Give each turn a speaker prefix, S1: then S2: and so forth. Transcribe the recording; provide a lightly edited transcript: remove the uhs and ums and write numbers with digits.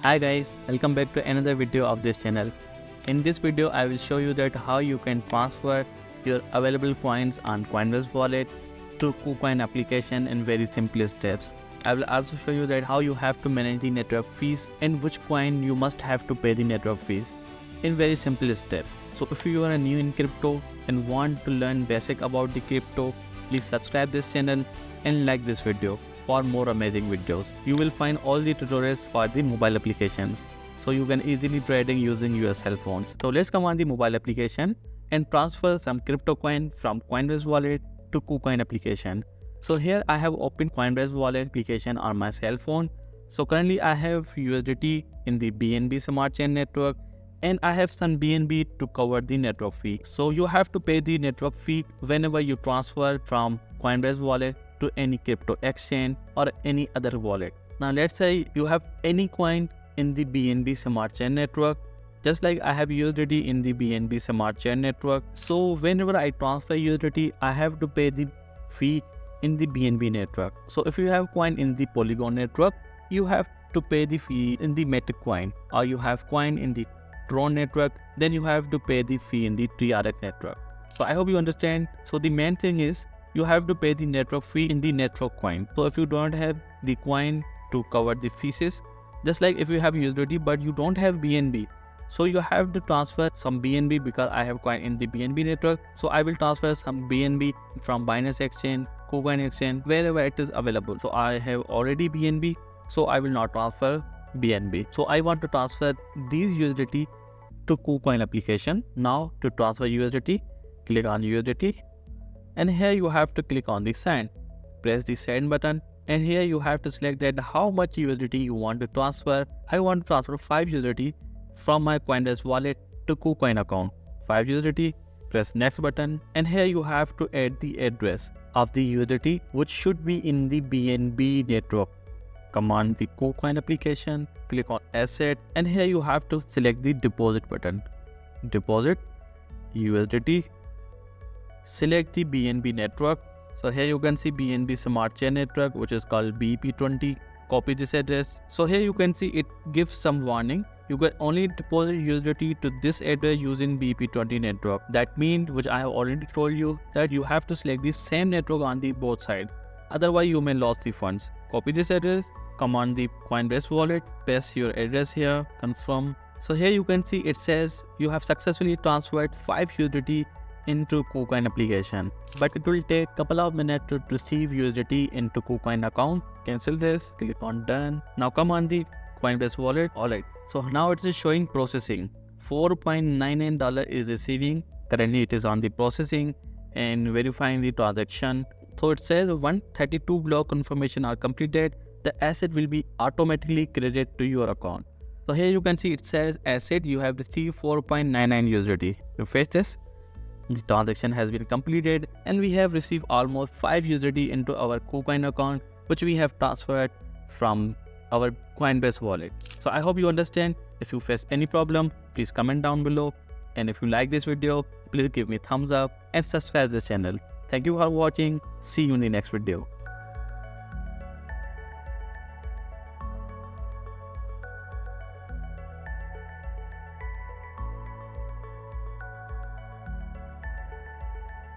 S1: Hi guys, welcome back to another video of this channel. In this video, I will show you that how you can transfer your available coins on Coinbase Wallet to KuCoin application in very simple steps. I will also show you that how you have to manage the network fees and which coin you must have to pay the network fees in very simple steps. So if you are new in crypto and want to learn basic about the crypto, please subscribe this channel and like this video for more amazing videos. You will find all the tutorials for the mobile applications, so you can easily trading using your cell phones. So let's come on the mobile application and transfer some crypto coin from Coinbase Wallet to KuCoin application. So here I have opened Coinbase Wallet application on my cell phone. So currently I have USDT in the BNB Smart Chain network and I have some BNB to cover the network fee. So you have to pay the network fee whenever you transfer from Coinbase Wallet to any crypto exchange or any other wallet. Now let's say you have any coin in the BNB Smart Chain network, just like I have USDT in the BNB Smart Chain network. So whenever I transfer USDT, I have to pay the fee in the BNB network. So if you have coin in the Polygon network, you have to pay the fee in the Matic coin, or you have coin in the Tron network, then you have to pay the fee in the TRX network. So I hope you understand. So the main thing is you have to pay the network fee in the network coin. So if you don't have the coin to cover the fees, just like if you have USDT but you don't have BNB, so you have to transfer some BNB because I have coin in the BNB network. So I will transfer some BNB from Binance Exchange, KuCoin Exchange, wherever it is available. So I have already BNB, so I will not transfer BNB. So I want to transfer these USDT to KuCoin application. Now to transfer USDT, click on USDT. And here you have to click on the send. Press the send button and here you have to select that how much USDT you want to transfer. I want to transfer 5 USDT from my Coinbase wallet to KuCoin account. 5 USDT, press next button and here you have to add the address of the USDT which should be in the BNB network. Come on the KuCoin application, click on asset and here you have to select the deposit button. Deposit USDT. Select the BNB network. So here you can see BNB Smart Chain network, which is called BP20. Copy this address. So here you can see it gives some warning. You can only deposit USDT to this address using BP20 network. That means, which I have already told you, that you have to select the same network on the both sides. Otherwise you may lose the funds. Copy this address. Come on the Coinbase wallet. Paste your address here. Confirm. So here you can see it says you have successfully transferred 5 USDT into KuCoin application, but it will take a couple of minutes to receive USDT into KuCoin account. Cancel this, click on done. Now come on the Coinbase wallet. Alright, so now it is showing processing. $4.99 is receiving. Currently it is on the processing and verifying the transaction. So it says 132 block confirmation are completed. The asset will be automatically credited to your account. So here you can see it says asset you have received 4.99 USDT. Refresh this. The transaction has been completed and we have received almost 5 USDT into our KuCoin account, which we have transferred from our Coinbase wallet. So I hope you understand. If you face any problem, please comment down below. And if you like this video, please give me thumbs up and subscribe this channel. Thank you for watching. See you in the next video.